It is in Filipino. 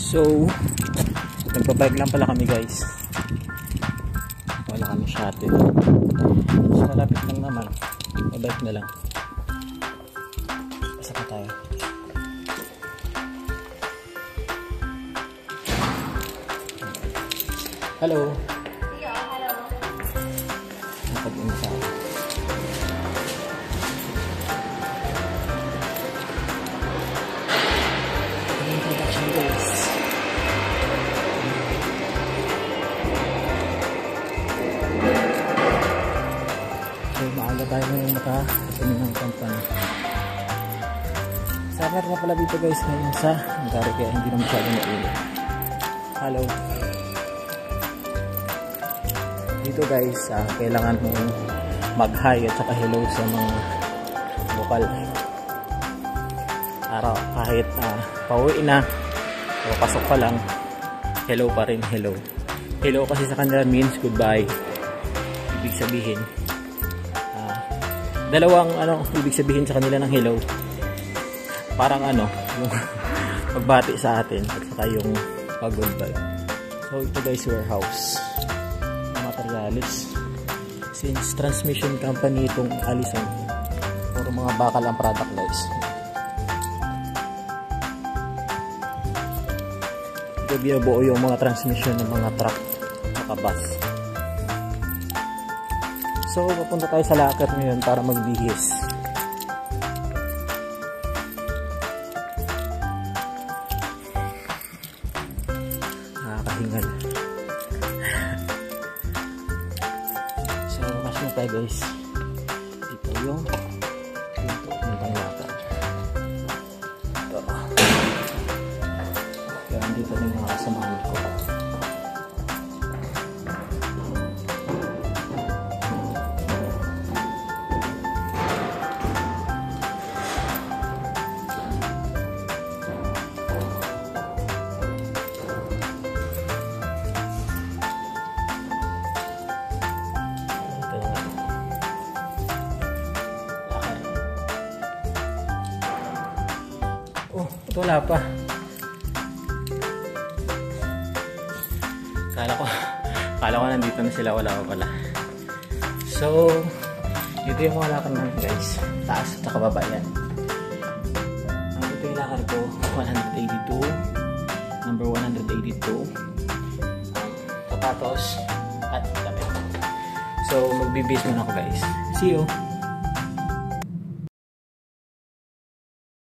So, nagbabike lang pala kami guys. Wala kami shuttle. So, malapit lang naman. Mabike na lang. Basta pa tayo. Hello. Hello. Napag-insa. Introduction guys. So, maaga tayo ngayon nakakasini ng company. Summer na pala dito guys ngayon sa Angkari, kaya hindi na masyado mainit. Hello. Dito guys, kailangan mong mag-hi at saka hello sa mga lokal. Para kahit pauwi na o pasok pa lang, hello pa rin, hello. Hello kasi sa kanila means goodbye. Ibig sabihin, dalawang ibig sabihin sa kanila ng hello. Parang yung pagbati sa atin at saka yung pag-goodbye. So ito guys, warehouse materialis. Since transmission company itong Allison, puro mga bakal ang product guys. Ito binubuo yung mga transmission ng mga truck at bus. So papunta tayo sa locker ngayon para magbihis. Nakakahingal. So kasi na tayo guys. Dito yung pinto ng locker. Ito. Kaya dito na yung mga kasamahan ko. Ito wala pa. Kala ko nandito na sila, wala pa pala. So, ito yung mga lakad namin guys. Taas at kababa yan. Ito yung lakad ko, 182. Number 182. Sapatos at damit. So, magbibis muna ako guys. See you!